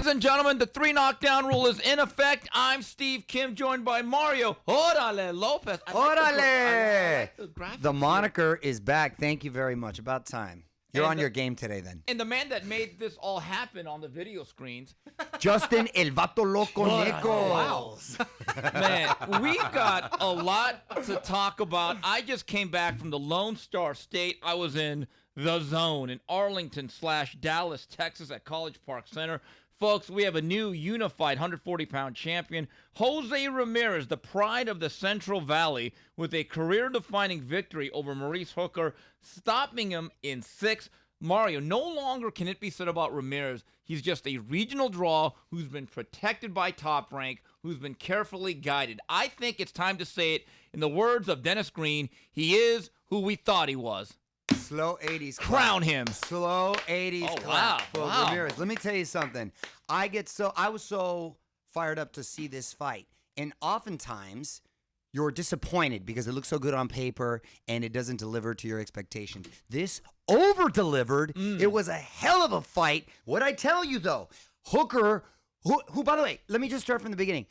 and gentlemen, the 3 knockdown rule is in effect. I'm Steve Kim, joined by Mario Orale Lopez. Orale! The moniker is back. Thank you very much. About time. You're on your game today, then. And the man that made this all happen on the video screens, Justin El Vato Loco Neko. Wow. Man, we've got a lot to talk about. I just came back from the Lone Star State. I was in the Zone in Arlington/Dallas, Texas at College Park Center. Folks, we have a new unified 140-pound champion, Jose Ramirez, the pride of the Central Valley, with a career-defining victory over Maurice Hooker, stopping him in 6. Mario, no longer can it be said about Ramirez. He's just a regional draw who's been protected by Top Rank, who's been carefully guided. I think it's time to say it in the words of Dennis Green. He is who we thought he was. Slow 80s clap. Crown him. Slow 80s clap for Ramirez. Let me tell you something. I was so fired up to see this fight. And oftentimes, you're disappointed because it looks so good on paper and it doesn't deliver to your expectations. This over-delivered. It was a hell of a fight. What'd I tell you, though? Hooker, who, by the way, let me just start from the beginning.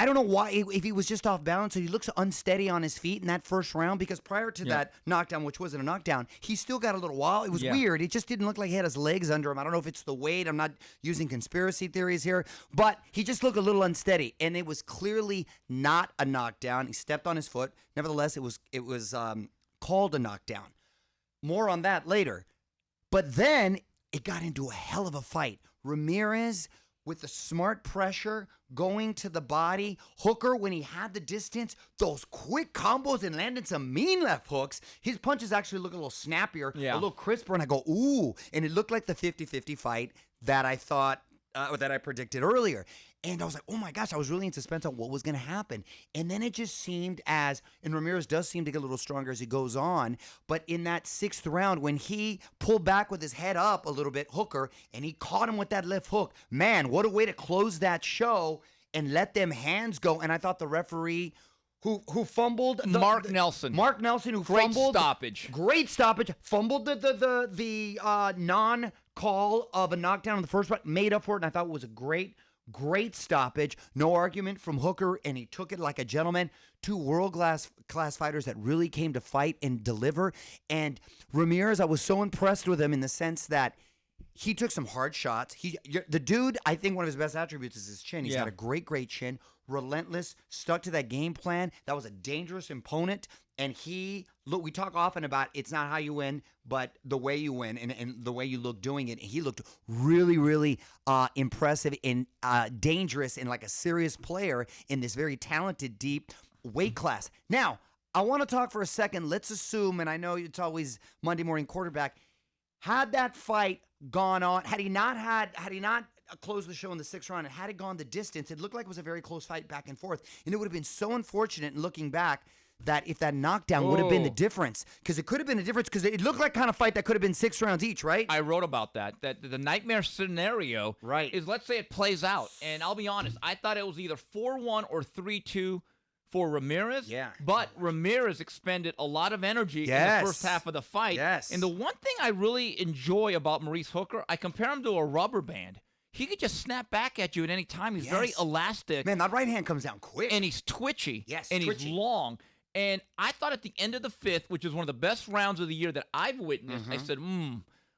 I don't know why, if he was just off balance, so he looks unsteady on his feet in that first round, because prior to that knockdown, which wasn't a knockdown, he still got a little wild. It was weird. It just didn't look like he had his legs under him. I don't know if it's the weight. I'm not using conspiracy theories here, but he just looked a little unsteady, and it was clearly not a knockdown. He stepped on his foot. Nevertheless, it was called a knockdown. More on that later. But then it got into a hell of a fight. Ramirez, with the smart pressure going to the body. Hooker, when he had the distance, those quick combos and landed some mean left hooks. His punches actually look a little snappier, a little crisper, and I go, ooh. And it looked like the 50-50 fight that I thought, that I predicted earlier. And I was like, oh my gosh, I was really in suspense on what was going to happen. And then it just seemed and Ramirez does seem to get a little stronger as he goes on, but in that 6th round, when he pulled back with his head up a little bit, Hooker, and he caught him with that left hook, man, what a way to close that show and let them hands go. And I thought the referee who fumbled, Mark Nelson, who fumbled, great stoppage, fumbled the non-call of a knockdown in the first round, made up for it, and I thought it was a great stoppage. No argument from Hooker, and he took it like a gentleman. 2 world-class fighters that really came to fight and deliver. And Ramirez, I was so impressed with him in the sense that he took some hard shots. The dude, I think one of his best attributes is his chin. He's got a great chin. Relentless, stuck to that game plan. That was a dangerous opponent. And we talk often about it's not how you win, but the way you win and the way you look doing it. And he looked really, really impressive and dangerous and like a serious player in this very talented, deep weight class. Now, I want to talk for a second. Let's assume, and I know it's always Monday morning quarterback, had that fight gone on, had he not closed the show in the 6th round, and had it gone the distance, it looked like it was a very close fight back and forth. And it would have been so unfortunate in looking back that if that knockdown would have been the difference, because it could have been a difference, because it looked like kind of fight that could have been 6 rounds each, right? I wrote about that the nightmare scenario is, let's say it plays out, and I'll be honest, I thought it was either 4-1 or 3-2 for Ramirez, but Ramirez expended a lot of energy in the first half of the fight. And the one thing I really enjoy about Maurice Hooker, I compare him to a rubber band. He could just snap back at you at any time. He's very elastic. Man, that right hand comes down quick. And he's twitchy. He's long. And I thought at the end of the 5th, which is one of the best rounds of the year that I've witnessed, I said,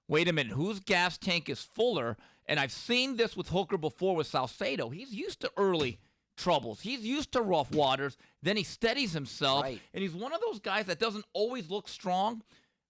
wait a minute, whose gas tank is fuller? And I've seen this with Hooker before with Salcedo. He's used to early troubles. He's used to rough waters. Then he steadies himself. And he's one of those guys that doesn't always look strong,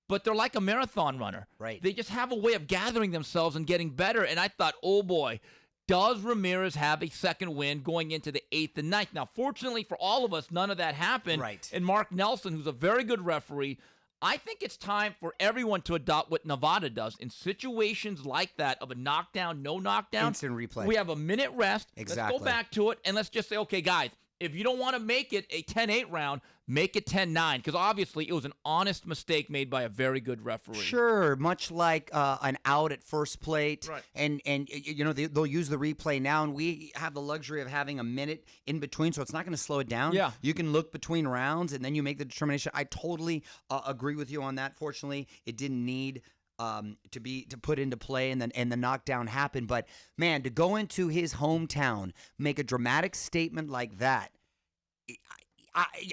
but they're like a marathon runner. They just have a way of gathering themselves and getting better. And I thought, oh boy, does Ramirez have a second win going into the 8th and 9th? Now, fortunately for all of us, none of that happened. And Mark Nelson, who's a very good referee, I think it's time for everyone to adopt what Nevada does in situations like that of a knockdown, no knockdown. Instant replay. We have a minute rest. Let's go back to it, and let's just say, okay, guys, if you don't want to make it a 10-8 round, make it 10-9, because obviously it was an honest mistake made by a very good referee. Sure, much like an out at first plate, and you know they'll use the replay now, and we have the luxury of having a minute in between, so it's not going to slow it down. You can look between rounds, and then you make the determination. I totally agree with you on that. Fortunately, it didn't need to put into play, and the knockdown happened. But man, to go into his hometown, make a dramatic statement like that,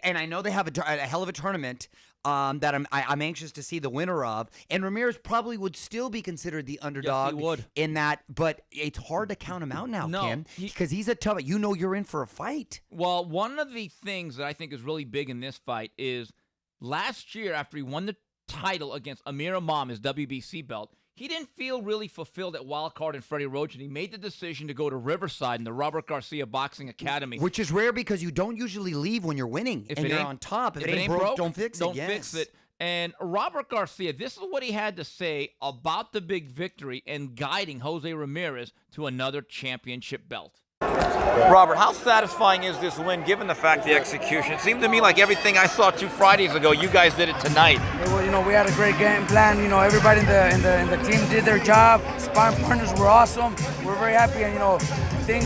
and I know they have a hell of a tournament that I'm anxious to see the winner of. And Ramirez probably would still be considered the underdog. Yes, he would. In that, but it's hard to count him out now, Kim, because he's a tough. You're in for a fight. Well, one of the things that I think is really big in this fight is last year after he won the title against Amir Imam, his WBC belt, he didn't feel really fulfilled at Wild Card and Freddie Roach, and he made the decision to go to Riverside in the Robert Garcia Boxing Academy. Which is rare because you don't usually leave when you're winning and you're on top. If it ain't broke, don't fix it. Don't fix it. And Robert Garcia, this is what he had to say about the big victory and guiding Jose Ramirez to another championship belt. Robert, how satisfying is this win given the fact the execution? It seemed to me like everything I saw 2 Fridays ago, you guys did it tonight. Well, we had a great game plan. Everybody in the team did their job. Sparring partners were awesome. We're very happy, and things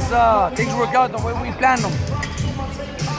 worked out the way we planned them.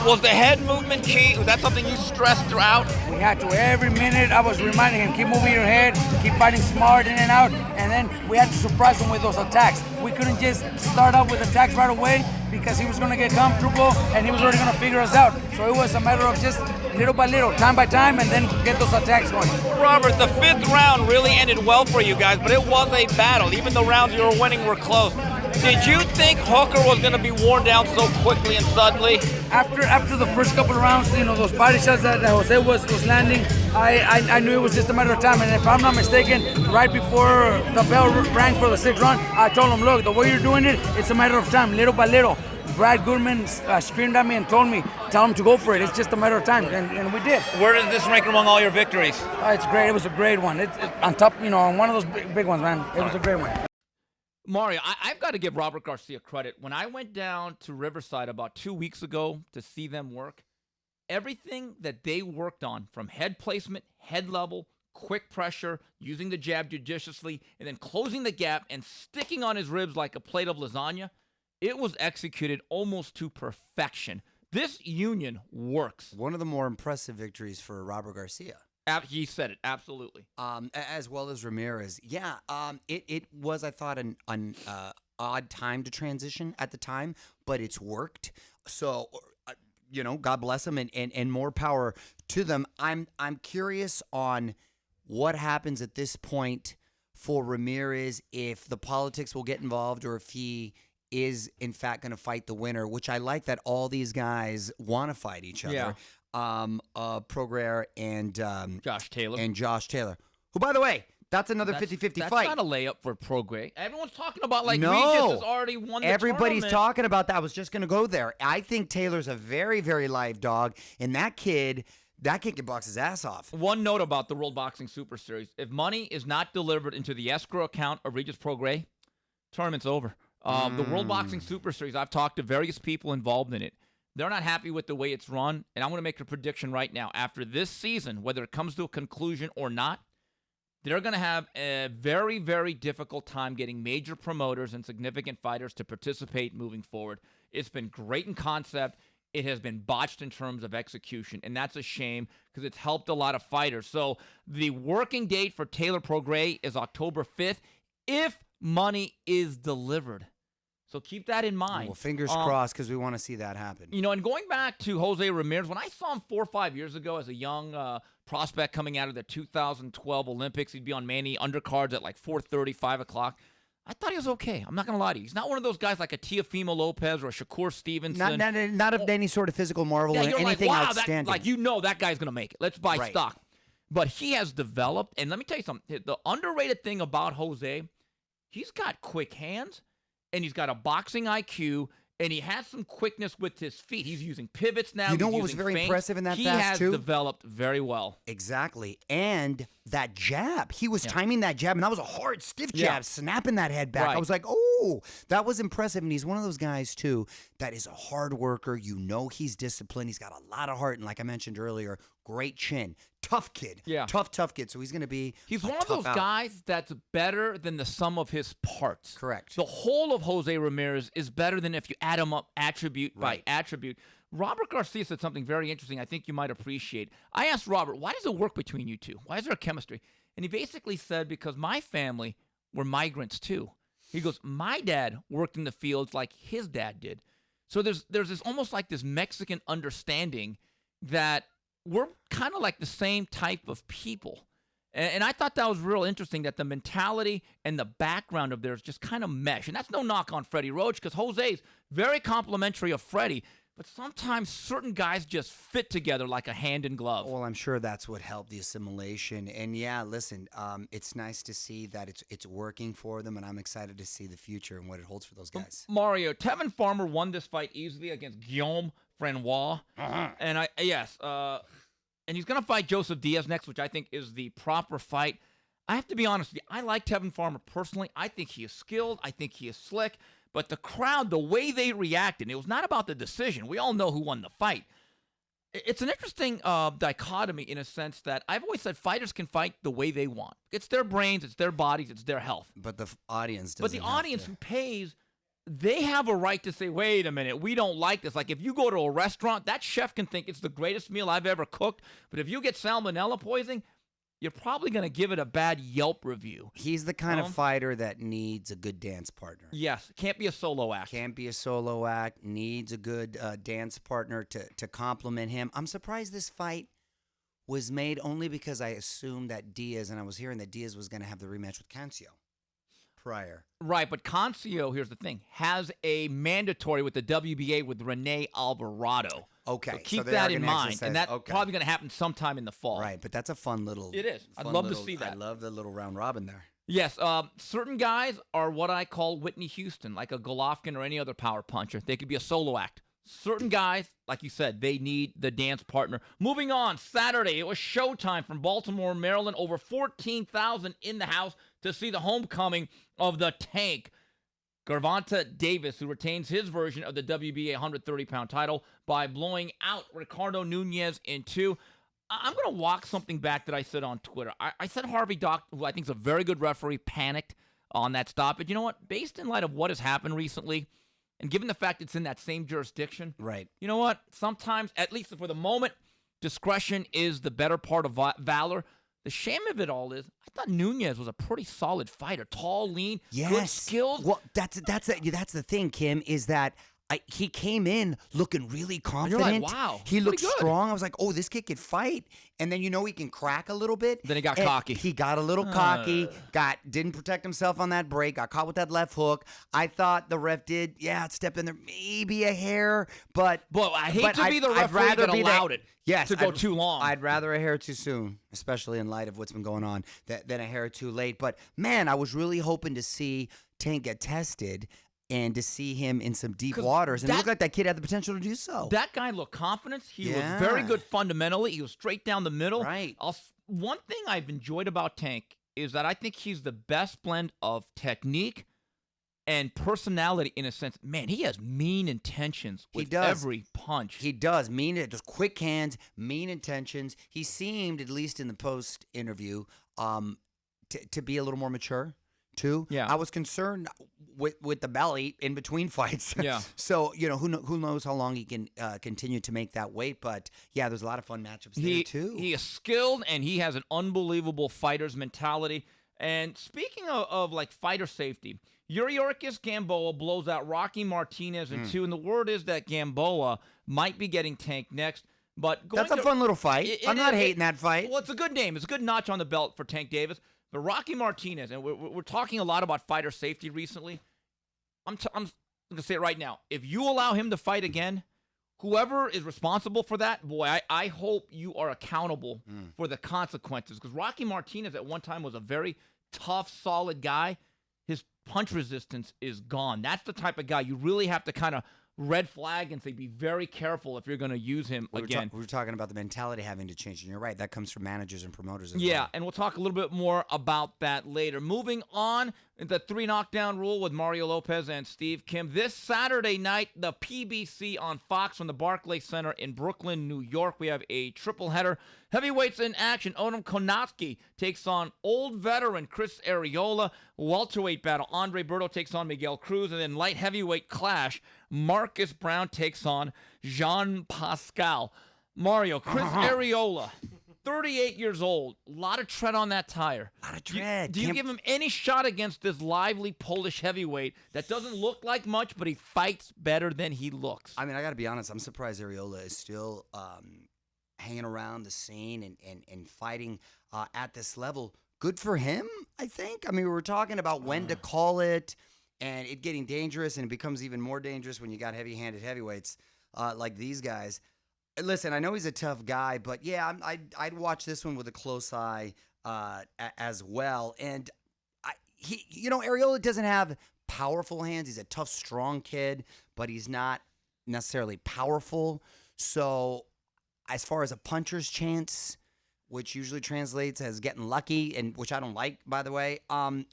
Was the head movement key? Was that something you stressed throughout? We had to. Every minute I was reminding him, keep moving your head, keep fighting smart in and out, and then we had to surprise him with those attacks. We couldn't just start off with attacks right away because he was going to get comfortable and he was already going to figure us out. So it was a matter of just little by little, time by time, and then get those attacks going. Robert, the 5th round really ended well for you guys, but it was a battle. Even the rounds you were winning were close. Did you think Hooker was going to be worn down so quickly and suddenly? After the first couple of rounds, those body shots that Jose was landing, I knew it was just a matter of time. And if I'm not mistaken, right before the bell rang for the 6th round, I told him, look, the way you're doing it, it's a matter of time, little by little. Brad Goodman screamed at me and told me, tell him to go for it. It's just a matter of time, and we did. Where does this rank among all your victories? It's great. It was a great one. It's on top, on one of those big ones, man. It was a great one. Mario, I've got to give Robert Garcia credit. When I went down to Riverside about 2 weeks ago to see them work, everything that they worked on, from head placement, head level, quick pressure, using the jab judiciously, and then closing the gap and sticking on his ribs like a plate of lasagna, it was executed almost to perfection. This union works. One of the more impressive victories for Robert Garcia. He said it, absolutely. As well as Ramirez. Yeah, it was, I thought, an odd time to transition at the time, but it's worked. So, God bless them and more power to them. I'm curious on what happens at this point for Ramirez, if the politics will get involved or if he is, in fact, going to fight the winner, which I like that all these guys want to fight each other. Yeah. Prograis and Josh Taylor. Who, by the way, that's another 50-50 fight. That's not a layup for Prograis. Everyone's talking about no. Regis has already won the Everybody's tournament. talking about that. I was just going to go there. I think Taylor's a very, very live dog, and that kid can box his ass off. One note about the World Boxing Super Series. If money is not delivered into the escrow account of Regis Prograis, tournament's over. The World Boxing Super Series, I've talked to various people involved in it. They're not happy with the way it's run, and I'm going to make a prediction right now. After this season, whether it comes to a conclusion or not, they're going to have a very, very difficult time getting major promoters and significant fighters to participate moving forward. It's been great in concept. It has been botched in terms of execution, and that's a shame because it's helped a lot of fighters. So the working date for Taylor Prograis is October 5th if money is delivered. So keep that in mind. Well, fingers crossed, because we want to see that happen. And going back to Jose Ramirez, when I saw him 4 or 5 years ago as a young prospect coming out of the 2012 Olympics, he'd be on Manny undercards at like 4:30, 5 o'clock. I thought he was okay. I'm not going to lie to you. He's not one of those guys like a Teofimo Lopez or a Shakur Stevenson. Not of any sort of physical marvel or anything like, wow, outstanding. that guy's going to make it. Let's buy stock. But he has developed, and let me tell you something. The underrated thing about Jose, he's got quick hands. And he's got a boxing IQ, and he has some quickness with his feet. He's using pivots now. You know what was very impressive in that he fast, too? He has developed very well. Exactly. And that jab. He was timing that jab, and that was a hard, stiff jab, snapping that head back. Right. I was like, oh, that was impressive. And he's one of those guys, too, that is a hard worker. You know he's disciplined. He's got a lot of heart. And like I mentioned earlier, great chin. Tough kid. Yeah. Tough kid. So he's going to be He's one of those guys that's better than the sum of his parts. Correct. The whole of Jose Ramirez is better than if you add him up attribute by attribute. Robert Garcia said something very interesting I think you might appreciate. I asked Robert, why does it work between you two? Why is there a chemistry? And he basically said, because my family were migrants too. He goes, my dad worked in the fields like his dad did. So there's this almost like this Mexican understanding that we're kind of like the same type of people. And I thought that was real interesting, that the mentality and the background of theirs just kind of mesh. And that's no knock on Freddie Roach, because Jose's very complimentary of Freddie. But sometimes certain guys just fit together like a hand in glove. Well, I'm sure that's what helped the assimilation. And yeah, listen, it's nice to see that it's working for them, and I'm excited to see the future and what it holds for those guys. Mario, Tevin Farmer won this fight easily against Guillaume Franois. And and he's going to fight Joseph Diaz next, which I think is the proper fight. I have to be honest with you. I like Tevin Farmer personally. I think he is skilled. I think he is slick. But the crowd, the way they reacted, it was not about the decision. We all know who won the fight. It's an interesting dichotomy in a sense that I've always said fighters can fight the way they want. It's their brains, it's their bodies, it's their health. But the audience doesn't. But the audience who pays, they have a right to say, wait a minute, we don't like this. Like if you go to a restaurant, that chef can think it's the greatest meal I've ever cooked. But if you get salmonella poisoning, you're probably going to give it a bad Yelp review. He's the kind of fighter that needs a good dance partner. Yes, can't be a solo act. Can't be a solo act. Needs a good dance partner to complement him. I'm surprised this fight was made only because I assumed that Diaz, and I was hearing that Diaz was going to have the rematch with Cancio prior. Right, but Cancio, here's the thing, has a mandatory with the WBA with Rene Alvarado. Okay. So keep that in mind. And that's probably going to happen sometime in the fall. Right, but that's a fun little... It is. I'd love to see that. I love the little round robin there. Yes, certain guys are what I call Whitney Houston, like a Golovkin or any other power puncher. They could be a solo act. Certain guys, like you said, they need the dance partner. Moving on, Saturday, it was showtime from Baltimore, Maryland. Over 14,000 in the house to see the homecoming of the Tank. Gervonta Davis, who retains his version of the WBA 130-pound title by blowing out Ricardo Nunez in 2. I'm going to walk something back that I said on Twitter. I said Harvey Dock, who I think is a very good referee, panicked on that stoppage. You know what? Based in light of what has happened recently, and given the fact it's in that same jurisdiction, right? You know what? Sometimes, at least for the moment, discretion is the better part of valor. The shame of it all is, I thought Nunez was a pretty solid fighter, tall, lean, good skills. Well, that's the thing, Kim, is that he came in looking really confident. You're like, wow, he looked strong. I was like, oh, this kid could fight. And then he can crack a little bit. Then he got cocky. He got a little cocky. Didn't protect himself on that break. Got caught with that left hook. I thought the ref did, step in there maybe a hair, but I hate to be the referee that allowed it. Yes, to go too long. I'd rather a hair too soon, especially in light of what's been going on, than a hair too late. But man, I was really hoping to see Tank get tested and to see him in some deep waters. And it looked like that kid had the potential to do so. That guy looked confident. He was very good fundamentally. He was straight down the middle. Right. One thing I've enjoyed about Tank is that I think he's the best blend of technique and personality in a sense. Man, he has mean intentions with every punch. He does. Just quick hands, mean intentions. He seemed, at least in the post interview, to be a little more mature too. Yeah. I was concerned with the belly in between fights. Yeah. So, who knows how long he can continue to make that weight. But, yeah, there's a lot of fun matchups there, too. He is skilled, and he has an unbelievable fighter's mentality. And speaking of like, fighter safety, Yuriorkis Gamboa blows out Rocky Martinez in 2. And the word is that Gamboa might be getting Tank next. But that's a fun little fight. I'm not hating that fight. Well, it's a good name. It's a good notch on the belt for Tank Davis. But Rocky Martinez, and we're talking a lot about fighter safety recently. I'm going to say it right now. If you allow him to fight again, whoever is responsible for that, boy, I hope you are accountable for the consequences. Because Rocky Martinez at one time was a very tough, solid guy. His punch resistance is gone. That's the type of guy you really have to kind of red flag and say, be very careful if you're going to use him again. We were talking about the mentality having to change, and you're right. That comes from managers and promoters as well. Yeah, and we'll talk a little bit more about that later. Moving on, the 3 knockdown rule with Mario Lopez and Steve Kim. This Saturday night, the PBC on Fox from the Barclays Center in Brooklyn, New York. We have a triple header. Heavyweights in action. Adam Kownacki takes on old veteran Chris Arreola. Welterweight battle. Andre Berto takes on Miguel Cruz. And then light heavyweight clash. Marcus Brown takes on Jean Pascal. Mario, Chris Arreola. 38 years old. A lot of tread on that tire. A lot of tread. Do you give him any shot against this lively Polish heavyweight that doesn't look like much, but he fights better than he looks? I mean, I got to be honest. I'm surprised Arreola is still hanging around the scene and fighting at this level. Good for him, I think. I mean, we were talking about when to call it and it getting dangerous, and it becomes even more dangerous when you got heavy-handed heavyweights like these guys. Listen, I know he's a tough guy, but yeah, I'd watch this one with a close eye as well. And Arreola doesn't have powerful hands. He's a tough, strong kid, but he's not necessarily powerful. So as far as a puncher's chance, which usually translates as getting lucky, and which I don't like, by the way,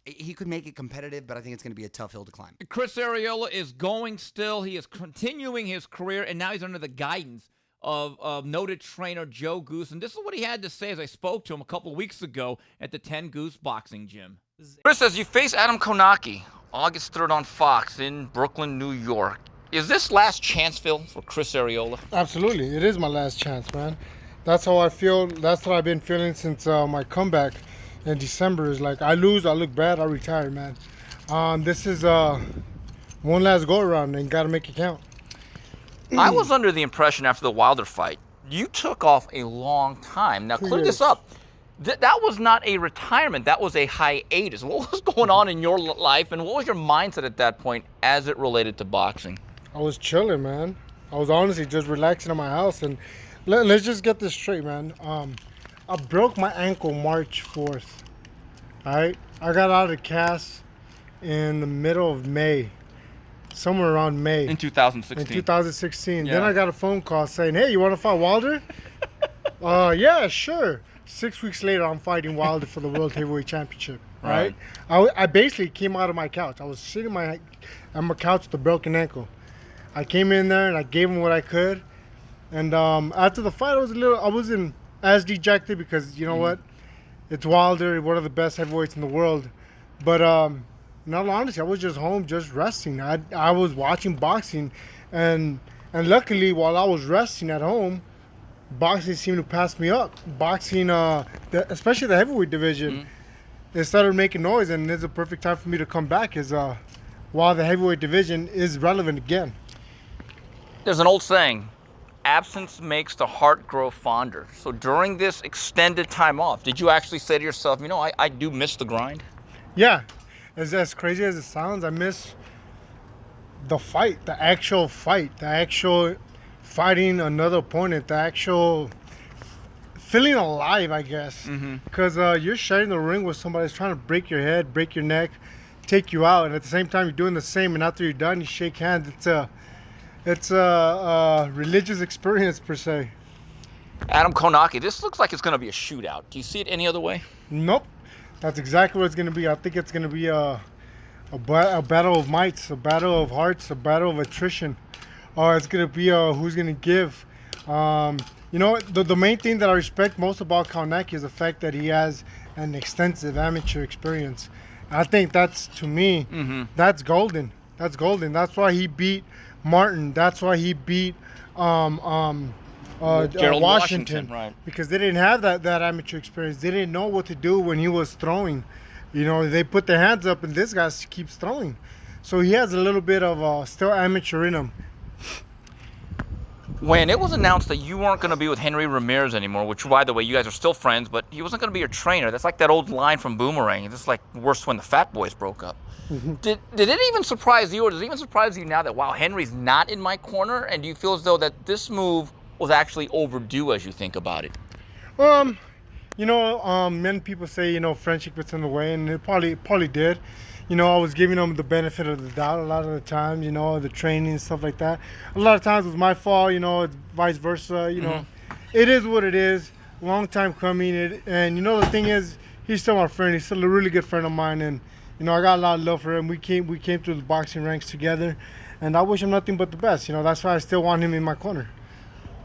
he could make it competitive, but I think it's going to be a tough hill to climb. Chris Arreola is going still. He is continuing his career, and now he's under the guidance of noted trainer Joe Goose. And this is what he had to say as I spoke to him a couple weeks ago at the 10 Goose boxing gym. Chris, as you face Adam Kownacki, August 3rd on Fox in Brooklyn, New York, is this last chance, Phil, for Chris Arreola? Absolutely. It is my last chance, man. That's how I feel. That's what I've been feeling since my comeback in December. Is like, I lose, I look bad, I retire, man. This is one last go-around, and got to make it count. I was under the impression after the Wilder fight, you took off a long time. Now, clear this up. That was not a retirement. That was a hiatus. What was going on in your life, and what was your mindset at that point as it related to boxing? I was chilling, man. I was honestly just relaxing in my house. And let's just get this straight, man. I broke my ankle March 4th. All right? I got out of the cast in the middle of May. Somewhere around May. In 2016. In 2016. Yeah. Then I got a phone call saying, hey, you want to fight Wilder? Yeah, sure. 6 weeks later, I'm fighting Wilder for the World Heavyweight Championship, right? I basically came out of my couch. I was sitting on my couch with a broken ankle. I came in there and I gave him what I could. And after the fight, I wasn't as dejected because, you know what? It's Wilder, one of the best heavyweights in the world. But in all honesty, I was just home, just resting. I was watching boxing, and luckily, while I was resting at home, boxing seemed to pass me up. Boxing, especially the heavyweight division, it started making noise, and it's a perfect time for me to come back. While the heavyweight division is relevant again. There's an old saying, absence makes the heart grow fonder. So during this extended time off, did you actually say to yourself, I do miss the grind? Yeah. As crazy as it sounds, I miss the fight, the actual fighting another opponent, the actual feeling alive, I guess. Because you're sharing the ring with somebody that's trying to break your head, break your neck, take you out, and at the same time you're doing the same, and after you're done, you shake hands. It's a religious experience, per se. Adam Kownacki, this looks like it's going to be a shootout. Do you see it any other way? Nope. That's exactly what it's going to be. I think it's going to be a battle of mights, a battle of hearts, a battle of attrition. It's going to be who's going to give. The main thing that I respect most about Kownacki is the fact that he has an extensive amateur experience. I think that's, to me, that's golden. That's golden. That's why he beat Martin. That's why he beat Gerald Washington, right? Because they didn't have that amateur experience. They didn't know what to do when he was throwing. They put their hands up, and this guy keeps throwing. So he has a little bit of still amateur in him. When it was announced that you weren't going to be with Henry Ramirez anymore, which, by the way, you guys are still friends, but he wasn't going to be your trainer. That's like that old line from Boomerang. It's like worse when the Fat Boys broke up. Did it even surprise you, or does it even surprise you now that, wow, Henry's not in my corner? And do you feel as though that this move was actually overdue as you think about it? Many people say, friendship gets in the way, and it probably did. I was giving them the benefit of the doubt a lot of the times, the training and stuff like that. A lot of times it was my fault, it's vice versa, It is what it is. Long time coming. And the thing is, he's still my friend. He's still a really good friend of mine. And, You know, I got a lot of love for him. We came through the boxing ranks together, and I wish him nothing but the best. You know, that's why I still want him in my corner.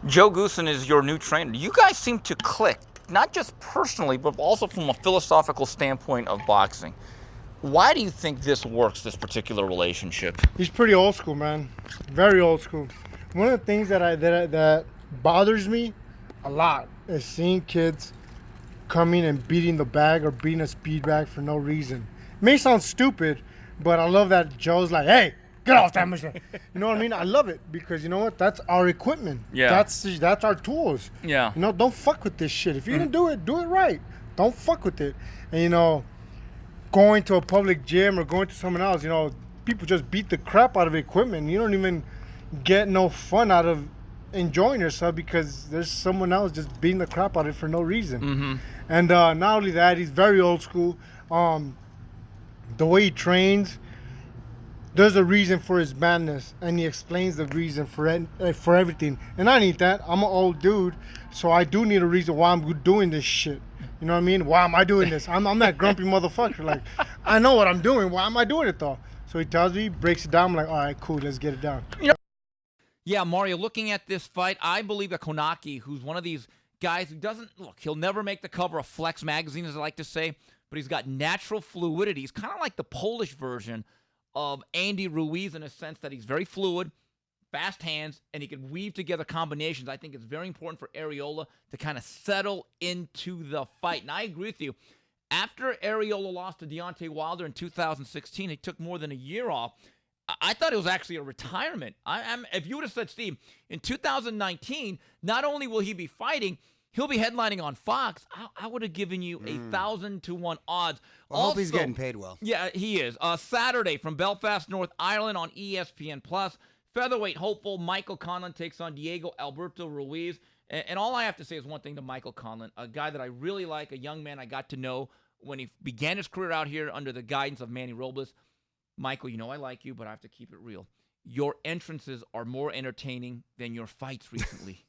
Joe Goosen is your new trainer. You guys seem to click, not just personally, but also from a philosophical standpoint of boxing. Why do you think this works, this particular relationship? He's pretty old school, man. Very old school. One of the things that bothers me a lot is seeing kids coming and beating the bag or beating a speed bag for no reason. It may sound stupid, but I love that Joe's like, hey, get off that machine. You know what I mean? I love it because you know what? That's our equipment. Yeah. That's our tools. Yeah. You know, don't fuck with this shit. If you're gonna do it right. Don't fuck with it. And you know, going to a public gym or going to someone else, you know, people just beat the crap out of equipment. You don't even get no fun out of enjoying yourself because there's someone else just beating the crap out of it for no reason. Mm-hmm. And not only that, he's very old school. The way he trains, there's a reason for his madness, and he explains the reason for everything. And I need that. I'm an old dude, so I do need a reason why I'm doing this shit. You know what I mean? Why am I doing this? I'm that grumpy motherfucker. Like, I know what I'm doing. Why am I doing it, though? So he tells me, breaks it down. I'm like, all right, cool, let's get it down. Yeah, Mario, looking at this fight, I believe that Kownacki, who's one of these guys who doesn't, look, he'll never make the cover of Flex magazine, as I like to say, but he's got natural fluidity. He's kind of like the Polish version of Andy Ruiz in a sense that he's very fluid, fast hands, and he can weave together combinations. I think it's very important for Arreola to kind of settle into the fight. And I agree with you. After Arreola lost to Deontay Wilder in 2016, he took more than a year off. I thought it was actually a retirement. If you would have said, Steve, in 2019, not only will he be fighting, he'll be headlining on Fox. I would have given you 1,000-1 odds. I hope he's getting paid well. Yeah, he is. Saturday from Belfast, North Ireland on ESPN+. Featherweight hopeful Michael Conlan takes on Diego Alberto Ruiz. And all I have to say is one thing to Michael Conlan, a guy that I really like, a young man I got to know when he began his career out here under the guidance of Manny Robles. Michael, you know I like you, but I have to keep it real. Your entrances are more entertaining than your fights recently.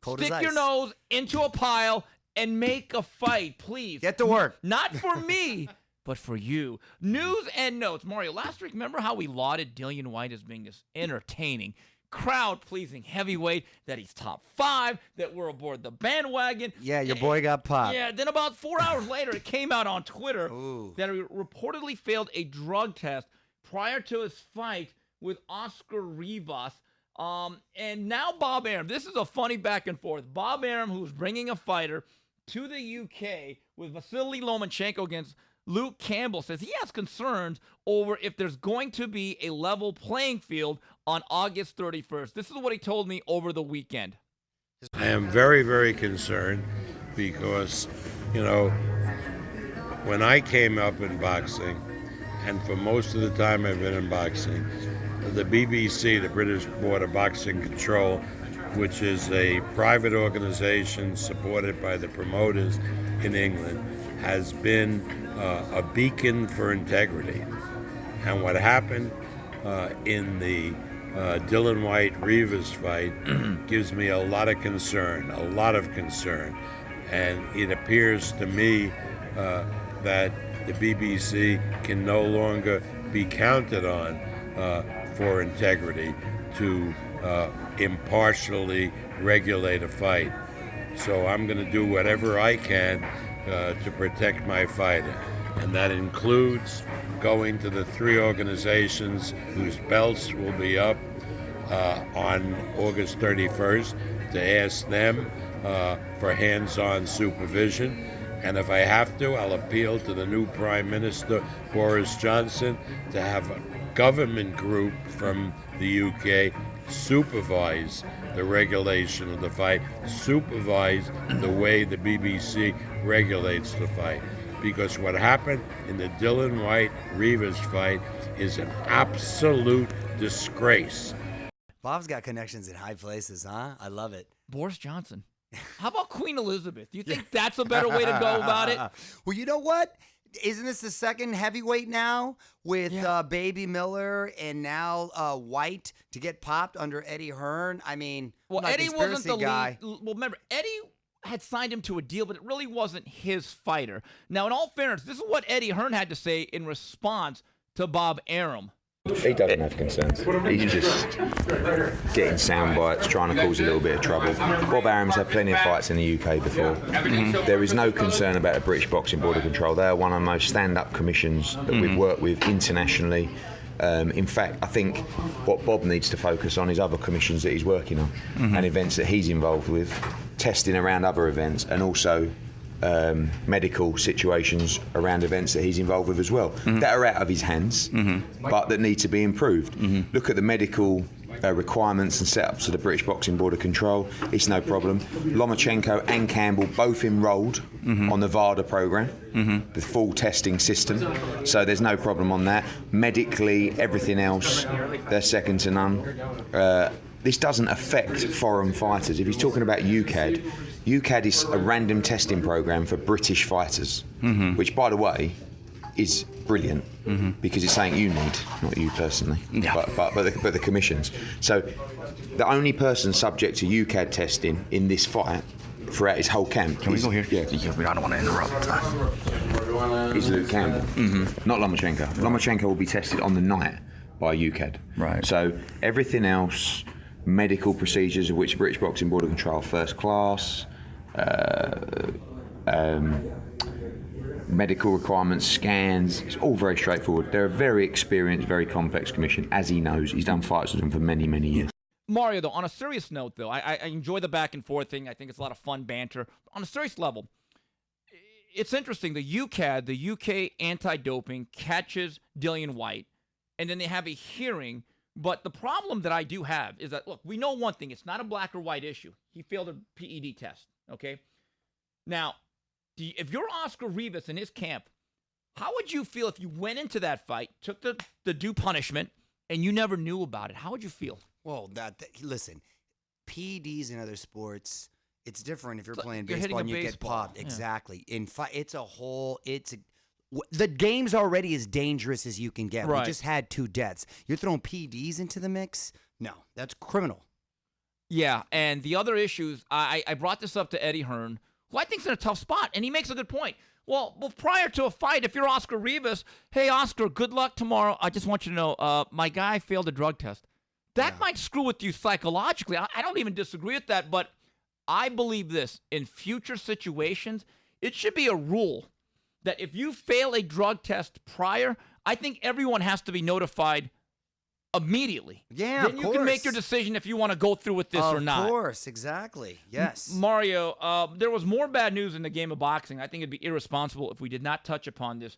Stick your nose into a pile and make a fight, please. Get to work. Not for me, but for you. News and notes. Mario, last week, remember how we lauded Dillian White as being this entertaining, crowd-pleasing heavyweight, that he's top 5, that we're aboard the bandwagon. Yeah, your boy got popped. Yeah, then about 4 hours later, it came out on Twitter that he reportedly failed a drug test prior to his fight with Oscar Rivas. And now Bob Arum. This is a funny back and forth. Bob Arum, who's bringing a fighter to the UK with Vasily Lomachenko against Luke Campbell, says he has concerns over if there's going to be a level playing field on August 31st. This is what he told me over the weekend. I am very, very concerned because, you know, when I came up in boxing, and for most of the time I've been in boxing, the BBC, the British Board of Boxing Control, which is a private organization supported by the promoters in England, has been a beacon for integrity. And what happened in the Dillian White-Rivas fight gives me a lot of concern. And it appears to me that the BBC can no longer be counted on for integrity to impartially regulate a fight. So I'm going to do whatever I can to protect my fighter. And that includes going to the 3 organizations whose belts will be up on August 31st to ask them for hands-on supervision. And if I have to, I'll appeal to the new Prime Minister, Boris Johnson, to have a government group from the UK supervise the regulation of the fight, supervise the way the BBC regulates the fight. Because what happened in the Dillian White-Rivas fight is an absolute disgrace. Bob's got connections in high places, huh? I love it. Boris Johnson. How about Queen Elizabeth? Do you think that's a better way to go about it? Well, you know what? Isn't this the second heavyweight now with Baby Miller and now White to get popped under Eddie Hearn? I mean, well, Eddie wasn't the guy. lead. Well, remember, Eddie had signed him to a deal, but it really wasn't his fighter. Now, in all fairness, this is what Eddie Hearn had to say in response to Bob Arum. He doesn't have concerns. He's just getting sound bites, trying to cause a little bit of trouble. Bob Arum's had plenty of fights in the UK before. There is no concern about the British Boxing Board of Control. They are one of the most stand-up commissions that we've worked with internationally. In fact, I think what Bob needs to focus on is other commissions that he's working on and events that he's involved with, testing around other events, and also medical situations around events that he's involved with as well that are out of his hands but that need to be improved. Look at the medical requirements and setups of the British Boxing Board of Control. It's no problem. Lomachenko and Campbell both enrolled on the VADA program, the full testing system, so there's no problem on that. Medically, everything else, they're second to none. This doesn't affect foreign fighters. If he's talking about UCAD, UCAD is a random testing program for British fighters, which, by the way, is brilliant because it's something you need, not you personally, but the commissions. So the only person subject to UCAD testing in this fight throughout his whole camp. Can we go here? Yeah. I don't want to interrupt. Is Luke Campbell, not Lomachenko. Lomachenko will be tested on the night by UCAD. Right. So everything else, medical procedures of which British Boxing Board of Control first class, medical requirements, scans, it's all very straightforward. They're a very experienced, very complex commission, as he knows. He's done fights with them for many, many years. Mario, though, on a serious note, though, I enjoy the back and forth thing. I think it's a lot of fun banter. On a serious level, it's interesting. The UCAD, the UK anti-doping, catches Dillian Whyte, and then they have a hearing. But the problem that I do have is that, look, we know one thing. It's not a black or white issue. He failed a PED test, okay? Now, if you're Oscar Rivas in his camp, how would you feel if you went into that fight, took the due punishment, and you never knew about it? How would you feel? Well, listen, PEDs in other sports, it's different if you're playing baseball and you get popped. Yeah. Exactly. In fight, the game's already as dangerous as you can get. Right. We just had 2 deaths. You're throwing PEDs into the mix? No, that's criminal. Yeah, and the other issues, I brought this up to Eddie Hearn, who I think's in a tough spot, and he makes a good point. Well, prior to a fight, if you're Oscar Rivas, hey, Oscar, good luck tomorrow. I just want you to know, my guy failed a drug test. That might screw with you psychologically. I don't even disagree with that, but I believe this. In future situations, it should be a rule that if you fail a drug test prior, I think everyone has to be notified immediately. Yeah, then you can make your decision if you want to go through with this or not. Of course, exactly. Yes. Mario, there was more bad news in the game of boxing. I think it'd be irresponsible if we did not touch upon this.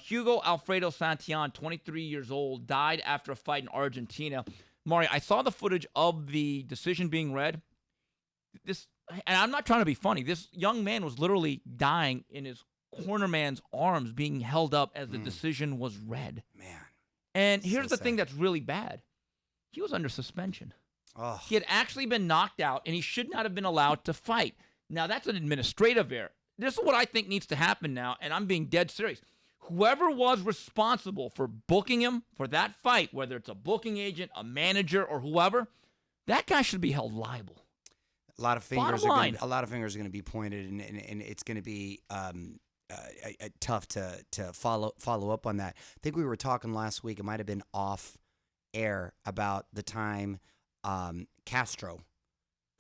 Hugo Alfredo Santillan, 23 years old, died after a fight in Argentina. Mario, I saw the footage of the decision being read. And I'm not trying to be funny. This young man was literally dying in his cornerman's arms, being held up as the decision was read. Man. And here's the thing that's really bad. He was under suspension. Oh. He had actually been knocked out, and he should not have been allowed to fight. Now, that's an administrative error. This is what I think needs to happen now, and I'm being dead serious. Whoever was responsible for booking him for that fight, whether it's a booking agent, a manager, or whoever, that guy should be held liable. A lot of fingers are going to be pointed, and it's going to be tough to follow up on that. I think we were talking last week. It might have been off air about the time Castro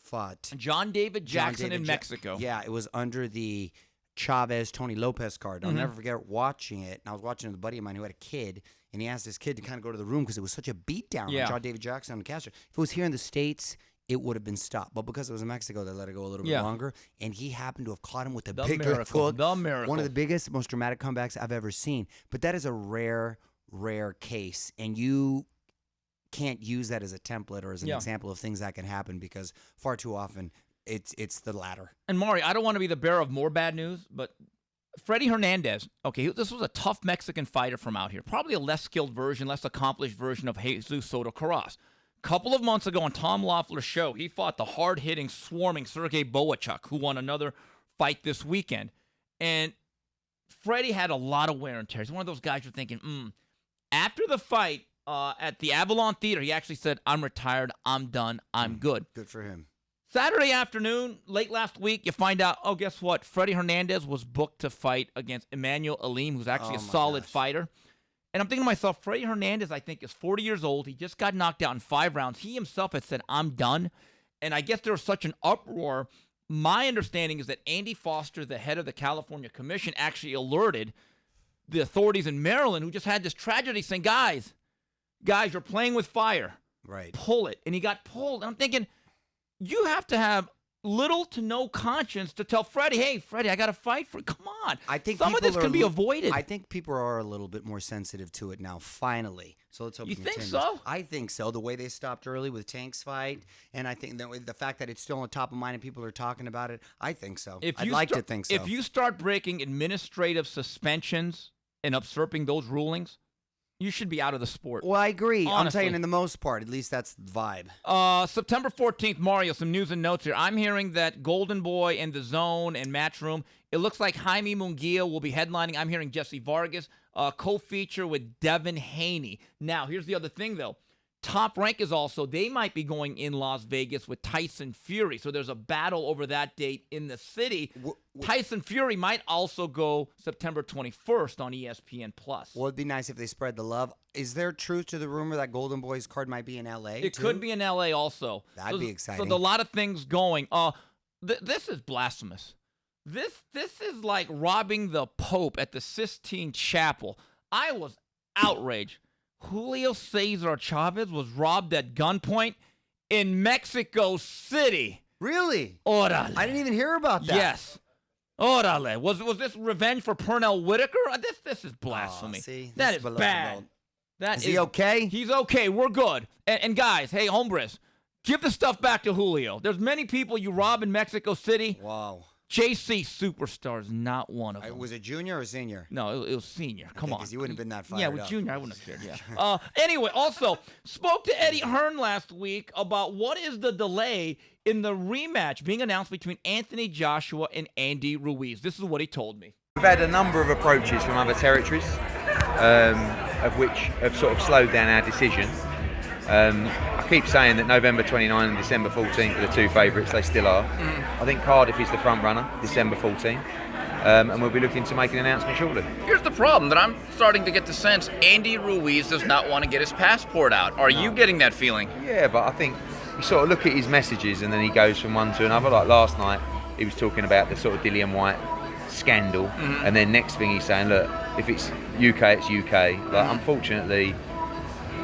fought John David Jackson in Mexico. Yeah, it was under the Chavez Tony Lopez card. I'll never forget watching it. And I was watching with a buddy of mine who had a kid, and he asked his kid to kind of go to the room because it was such a beatdown on John David Jackson and Castro. If it was here in the States, it would have been stopped. But because it was in Mexico, they let it go a little bit longer. And he happened to have caught him with a big hook. The miracle. One of the biggest, most dramatic comebacks I've ever seen. But that is a rare case. And you can't use that as a template or as an example of things that can happen because far too often it's the latter. And Maury, I don't want to be the bearer of more bad news, but Freddie Hernandez, okay, this was a tough Mexican fighter from out here. Probably a less skilled version, less accomplished version of Jesus Soto Carras. Couple of months ago on Tom Loeffler's show, he fought the hard-hitting, swarming Sergey Boachuk, who won another fight this weekend. And Freddie had a lot of wear and tear. He's one of those guys you're thinking, After the fight at the Avalon Theater, he actually said, I'm retired, I'm done, I'm good. Good for him. Saturday afternoon, late last week, you find out, oh, guess what? Freddie Hernandez was booked to fight against Emmanuel Alim, who's actually a solid fighter. And I'm thinking to myself, Freddie Hernandez, I think, is 40 years old. He just got knocked out in 5 rounds. He himself had said, I'm done. And I guess there was such an uproar. My understanding is that Andy Foster, the head of the California Commission, actually alerted the authorities in Maryland who just had this tragedy saying, guys, you're playing with fire. Right. Pull it. And he got pulled. And I'm thinking, you have to have little to no conscience to tell Freddie, hey, Freddie, I got to fight for. Come on. I think some of this can be avoided. I think people are a little bit more sensitive to it now, finally. So let's hope you it think continues. so? I think so. The way they stopped early with Tank's fight, and I think the fact that it's still on top of mind and people are talking about it, I think so. I'd like to think so. If you start breaking administrative suspensions and usurping those rulings, you should be out of the sport. Well, I agree. Honestly. I'm saying in the most part, at least that's the vibe. September 14th, Mario, some news and notes here. I'm hearing that Golden Boy and The Zone and Matchroom, it looks like Jaime Munguia will be headlining. I'm hearing Jesse Vargas, co-feature with Devin Haney. Now, here's the other thing, though. Top Rank is also, they might be going in Las Vegas with Tyson Fury. So there's a battle over that date in the city. Tyson Fury might also go September 21st on ESPN+. Well, it'd be nice if they spread the love. Is there truth to the rumor that Golden Boy's card might be in L.A. It could be in L.A. also. That'd be exciting. So there's a lot of things going. This is blasphemous. This is like robbing the Pope at the Sistine Chapel. I was outraged. Julio Cesar Chavez was robbed at gunpoint in Mexico City. Really? Orale. I didn't even hear about that. Yes. Orale. Was this revenge for Pernell Whitaker? This is blasphemy. See, that is bad. Is he okay? He's okay. We're good. And guys, hey, hombres, give the stuff back to Julio. There's many people you rob in Mexico City. Wow. JC Superstar is not one of them. Was it junior or senior? No, it was senior. Come on. Because you wouldn't have been that fired Yeah, up. with junior, I wouldn't have cared, yeah. Anyway, also, spoke to Eddie Hearn last week about what is the delay in the rematch being announced between Anthony Joshua and Andy Ruiz. This is what he told me. We've had a number of approaches from other territories, of which have sort of slowed down our decision. I keep saying that November 29 and December 14 for the two favourites, they still are. I think Cardiff is the front runner, December 14, and we'll be looking to make an announcement shortly. Here's the problem that I'm starting to get the sense Andy Ruiz does not want to get his passport out. Are you getting that feeling? Yeah, but I think you sort of look at his messages and then he goes from one to another. Like last night, he was talking about the sort of Dillian White scandal, and then next thing he's saying, look, if it's UK, it's UK. Like, unfortunately,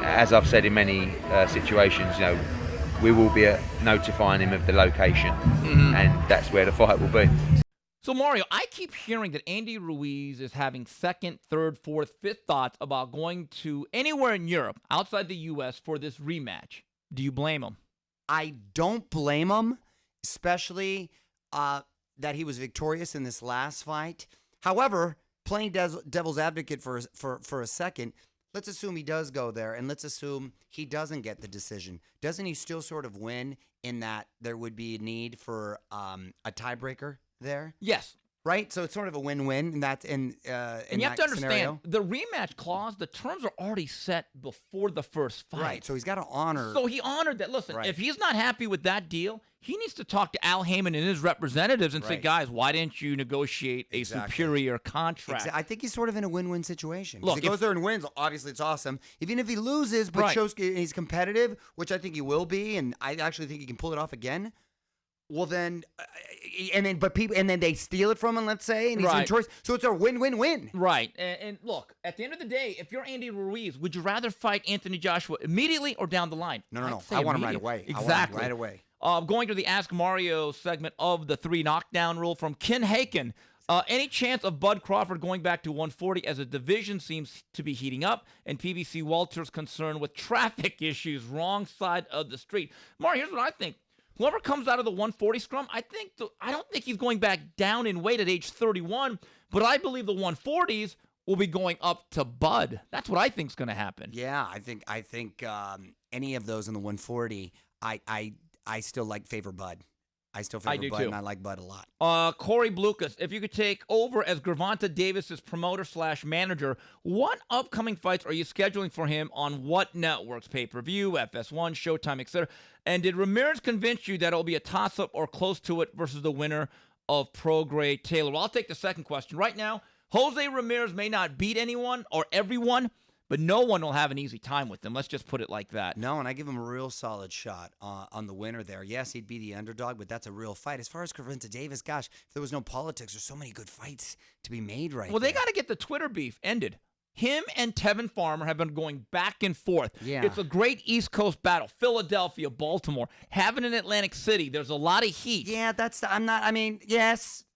as I've said in many situations, you know, we will be notifying him of the location, and that's where the fight will be. So, Mario, I keep hearing that Andy Ruiz is having second, third, fourth, fifth thoughts about going to anywhere in Europe, outside the U.S., for this rematch. Do you blame him? I don't blame him, especially that he was victorious in this last fight. However, playing devil's advocate for a second, let's assume he does go there, and let's assume he doesn't get the decision. Doesn't he still sort of win in that there would be a need for a tiebreaker there? Yes. Right? So it's sort of a win-win in that and you have to understand, scenario. the rematch clause, the terms are already set before the first fight. Right, so he's got to honor. So he honored that. Listen, Right. if he's not happy with that deal, he needs to talk to Al Heyman and his representatives and say, Right. guys, why didn't you negotiate a superior contract? I think he's sort of in a win-win situation. Look, if he goes there and wins, obviously it's awesome. Even if he loses, but Right. shows he's competitive, which I think he will be, and I actually think he can pull it off again. Well, then, and then they steal it from him, let's say, and he's Right. victorious. So it's a win-win-win. Right. And look, at the end of the day, if you're Andy Ruiz, would you rather fight Anthony Joshua immediately or down the line? No. I'd say I want him right immediate. away. Exactly. I want him right away. Going to the Ask Mario segment of the 3 knockdown rule from Ken Haken. Any chance of Bud Crawford going back to 140 as a division seems to be heating up, and PBC Walter's concerned with traffic issues wrong side of the street. Mario, here's what I think. Whoever comes out of the 140 scrum, I don't think he's going back down in weight at age 31, but I believe the 140s will be going up to Bud. That's what I think is going to happen. Yeah, I think any of those in the 140, I still favor Bud. I still favor Bud, too. and I like Bud a lot. Corey Blucas, if you could take over as Gervonta Davis's promoter/manager, what upcoming fights are you scheduling for him on what networks? Pay-per-view, FS1, Showtime, etc. And did Ramirez convince you that it'll be a toss-up or close to it versus the winner of Prograis Taylor? Well, I'll take the second question. Right now, Jose Ramirez may not beat anyone or everyone, but no one will have an easy time with him. Let's just put it like that. No, and I give him a real solid shot on the winner there. Yes, he'd be the underdog, but that's a real fight. As far as Gervonta Davis, gosh, if there was no politics, there's so many good fights to be made right Well, there. they got to get the Twitter beef ended. Him and Tevin Farmer have been going back and forth. Yeah. It's a great East Coast battle. Philadelphia, Baltimore, having in Atlantic City. There's a lot of heat. Yeah,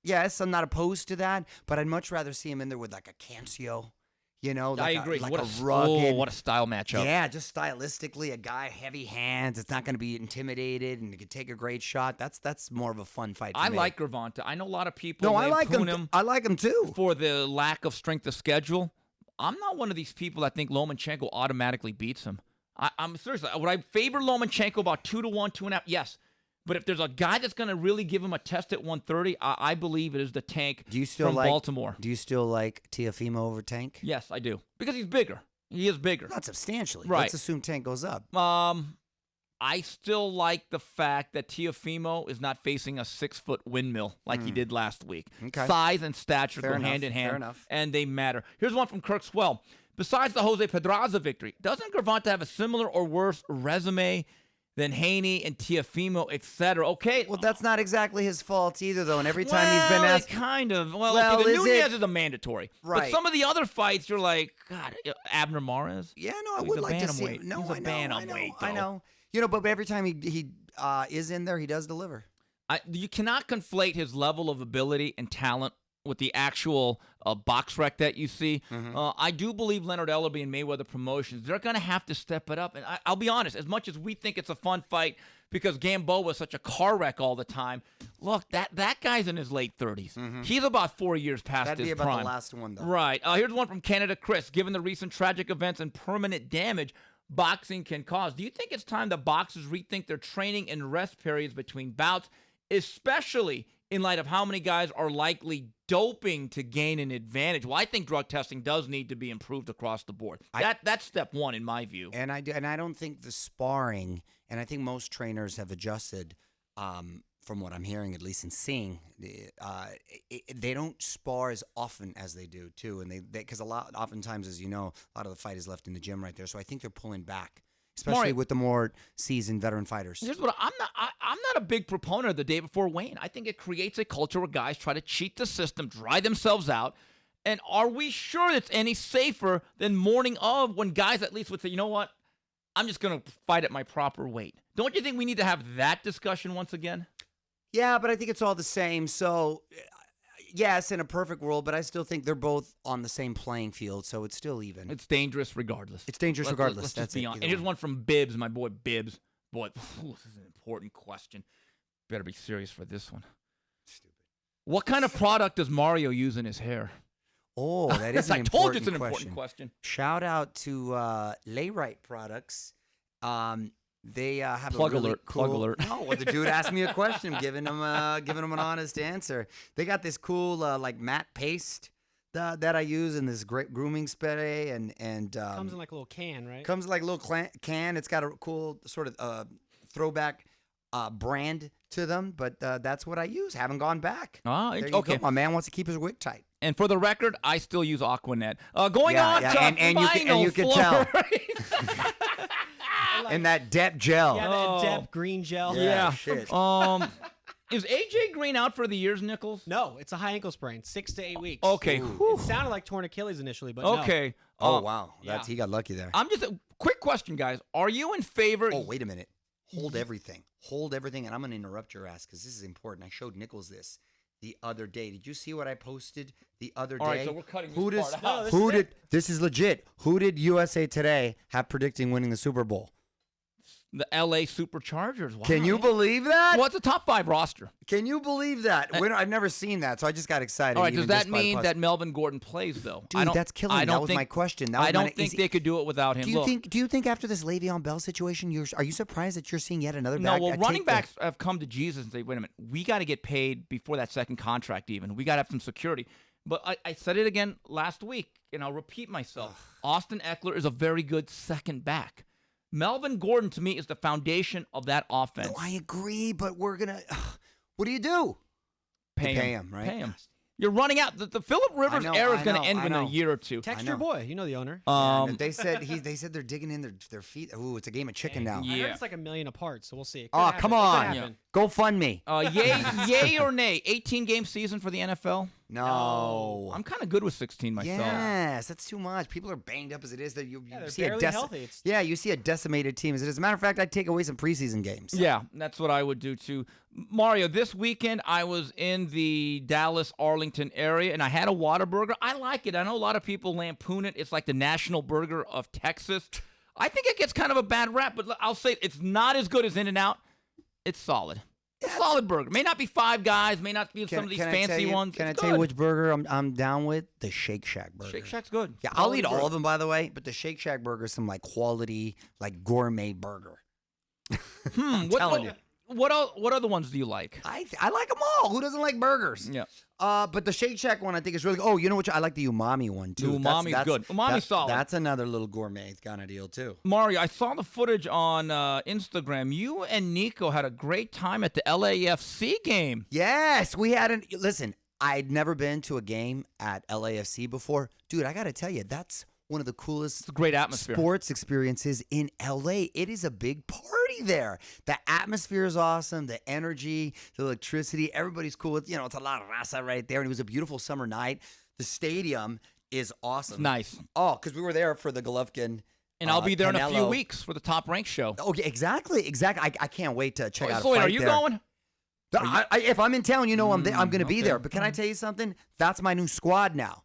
yes, I'm not opposed to that, but I'd much rather see him in there with like a Cancio. You know, like I agree. Like what a rugged. What a style matchup. Yeah, just stylistically, a guy heavy hands. It's not going to be intimidated, and he could take a great shot. That's more of a fun fight. For me. like Gervonta. I know a lot of people. No, I like him. I like him too for the lack of strength of schedule. I'm not one of these people that think Lomachenko automatically beats him. I'm seriously. Would I favor Lomachenko about 2-1, 2.5? Yes. But if there's a guy that's going to really give him a test at 130, I believe it is the Tank from Baltimore. Do you still like Teofimo over Tank? Yes, I do. Because he's bigger. He is bigger. Not substantially. Right. Let's assume Tank goes up. I still like the fact that Teofimo is not facing a 6-foot windmill like he did last week. Okay. Size and stature go hand in hand. Fair enough. And they matter. Here's one from Kirk Swell. Besides the Jose Pedraza victory, doesn't Gervonta have a similar or worse resume than Haney and Teofimo, etc.? Okay. Well, that's not exactly his fault either, though. And every time he's been asked, kind of. Well, Well, okay, the is Nunez it- is a mandatory. Right. But some of the other fights, you're like, God, Abner Mares. yeah, no, I He's would a like to see. bantamweight. No, He's a I know, bantamweight, I though. know. You know, but every time he is in there, he does deliver. You cannot conflate his level of ability and talent with the actual box rec that you see. I do believe Leonard Ellerbe and Mayweather Promotions, they're going to have to step it up. And I'll be honest, as much as we think it's a fun fight because Gamboa was such a car wreck all the time, look, that guy's in his late 30s. He's about 4 years past That'd his be about prime. the last one, though. Right. Here's one from Canada Chris. Given the recent tragic events and permanent damage boxing can cause, do you think it's time that boxers rethink their training and rest periods between bouts, especially in light of how many guys are likely doping to gain an advantage? Well, I think drug testing does need to be improved across the board. That's step one in my view. And I don't think the sparring, and I think most trainers have adjusted, from what I'm hearing, at least, and seeing, they don't spar as often as they do too, and because oftentimes, as you know, a lot of the fight is left in the gym right there. So I think they're pulling back, especially with the more seasoned veteran fighters. Here's what I'm not a big proponent of the day before weigh-in. I think it creates a culture where guys try to cheat the system, dry themselves out. And are we sure it's any safer than morning of, when guys at least would say, you know what, I'm just going to fight at my proper weight? Don't you think we need to have that discussion once again? Yeah, but I think it's all the same. So, yes, in a perfect world, but I still think they're both on the same playing field, so it's still even. It's dangerous regardless. It's dangerous regardless. Let's That's just be it. honest. Either And here's way. one from Bibbs, my boy Bibbs. Boy, this is an important question. Better be serious for this one. Stupid. What kind of product does Mario use in his hair? Oh, that is an I important told you it's an important question. Shout out to Layrite Products. They have Plug a really alert, cool. plug alert. No, well, the dude asked me a question, giving him an honest answer. They got this cool like matte paste that I use in this great grooming spray, and comes in like a little can, right? Comes in like a little can. It's got a cool sort of throwback brand to them, but that's what I use. Haven't gone back. There you Okay. go. My man wants to keep his wig tight. And for the record, I still use Aquanet. Going on to and you can tell. Final And that Dep gel. Yeah, that Dep green gel. Yeah. Shit. Is AJ Green out for the years, Nichols? No, it's a high ankle sprain, 6 to 8 weeks. Okay. It sounded like torn Achilles initially, but no. Okay. Oh wow, yeah. he got lucky there. I'm just quick question, guys. Are you in favor? Oh, wait a minute. Hold everything, and I'm going to interrupt your ass because this is important. I showed Nichols this the other day. Did you see what I posted the other day? All right, so we're cutting this part out. This is legit. Who did USA Today have predicting winning the Super Bowl? the LA Superchargers. Wow. Can you believe that? Well, it's a top 5 roster. Can you believe that? I've never seen that, so I just got excited. All right, does that mean that Melvin Gordon plays, though? Dude, that's killing me. That was my question. I don't think they could do it without him. Do you think after this Le'Veon Bell situation, are you surprised that you're seeing yet another back? No, well, running backs have come to Jesus and say, wait a minute, we got to get paid before that second contract even. We got to have some security. But I said it again last week, and I'll repeat myself. Austin Eckler is a very good second back. Melvin Gordon, to me, is the foundation of that offense. No, I agree, but we're going to – what do you do? Pay him, right? Pay him. You're running out. The Phillip Rivers era is going to end in a year or two. Text your boy. You know the owner. They said they're digging in their feet. Ooh, it's a game of chicken now. I heard it's like $1 million apart, so we'll see. Come on. Go fund me. Yay or nay? 18-game season for the NFL? No. I'm kind of good with 16 myself. Yes, that's too much. People are banged up as it is. That you see barely healthy. you see a decimated team as it is. As a matter of fact, I'd take away some preseason games. Yeah, that's what I would do too. Mario, this weekend I was in the Dallas-Arlington area, and I had a Whataburger. I like it. I know a lot of people lampoon it. It's like the national burger of Texas. I think it gets kind of a bad rap, but I'll say it's not as good as In-N-Out. It's solid. It's a solid burger. May not be Five Guys, may not be some of these fancy ones. Can I tell you which burger I'm down with? The Shake Shack burger. Shake Shack's good. Yeah, I'll eat all of them, by the way, but the Shake Shack burger is some like quality, like gourmet burger. I'm telling you. What other ones do you like? I like them all. Who doesn't like burgers? Yeah. But the Shake Shack one I think is really good. Oh, you know what? I like the umami one too. The umami's good. Umami's solid. That's another little gourmet kind of deal too. Mario, I saw the footage on Instagram. You and Nico had a great time at the LAFC game. Yes, we had listen, I'd never been to a game at LAFC before. Dude, I got to tell you, that's one of the coolest great atmosphere sports experiences in LA. It is a big party there. The atmosphere is awesome. The energy, the electricity, everybody's cool. It's a lot of raza right there. And it was a beautiful summer night. The stadium is awesome. It's nice. Oh, because we were there for the Golovkin. And I'll be there Canelo. in a few weeks for the Top Rank show. Oh, yeah, exactly. I can't wait to check out a so fight are you there. going? If I'm in town, I'm going to be there. But can I tell you something? That's my new squad now.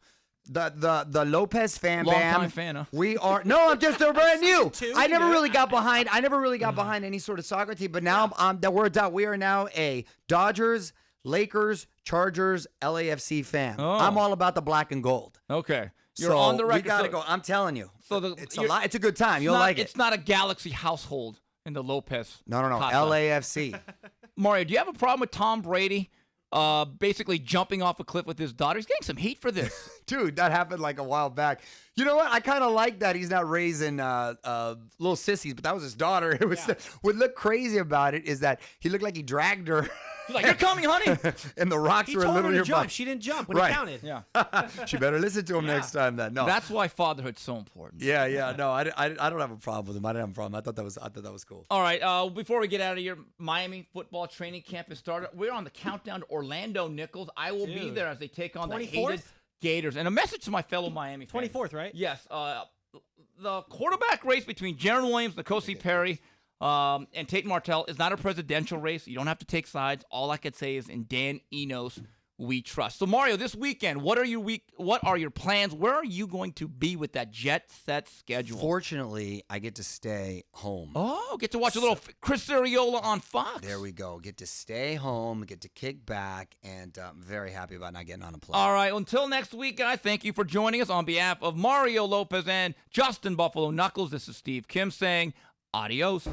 The Lopez fan bam. Long-time fan, huh? We are they're brand new. I never really got behind any sort of soccer team, but now the word's out. We are now a Dodgers, Lakers, Chargers, LAFC fan. Oh. I'm all about the black and gold. Okay. You're on the record. We gotta go. I'm telling you. So it's a lot. It's a good time. You'll like it. It's not a Galaxy household in the Lopez. No. LAFC. Mario, do you have a problem with Tom Brady basically jumping off a cliff with his daughter? He's getting some heat for this. Dude, that happened like a while back. You know what? I kind of like that he's not raising little sissies, but that was his daughter. It was what looked crazy about it is that he looked like he dragged her. He's like, "You're coming, honey," and the rocks were literally her to nearby. jump. She didn't jump when it counted. Yeah. She better listen to him next time. Then no. That's why fatherhood's so important. Yeah. No, I don't have a problem with him. I didn't have a problem. I thought that was cool. All right. Before we get out of here, Miami football training camp has started. We're on the countdown to Orlando Nichols. I will be there as they take on the hated Gators. And a message to my fellow Miami fans. 24th, right? Yes. The quarterback race between Jaron Williams, N'Kosi Perry, and Tate Martell is not a presidential race. You don't have to take sides. All I could say is in Dan Enos we trust. So Mario, this weekend, what are your plans? Where are you going to be with that jet set schedule? Fortunately, I get to stay home. Oh, get to watch a little Chris Arreola on Fox. There we go. Get to stay home, get to kick back, and I'm very happy about not getting on a plane. All right, until next week, guys, thank you for joining us. On behalf of Mario Lopez and Justin Buffalo Knuckles, this is Steve Kim saying adios.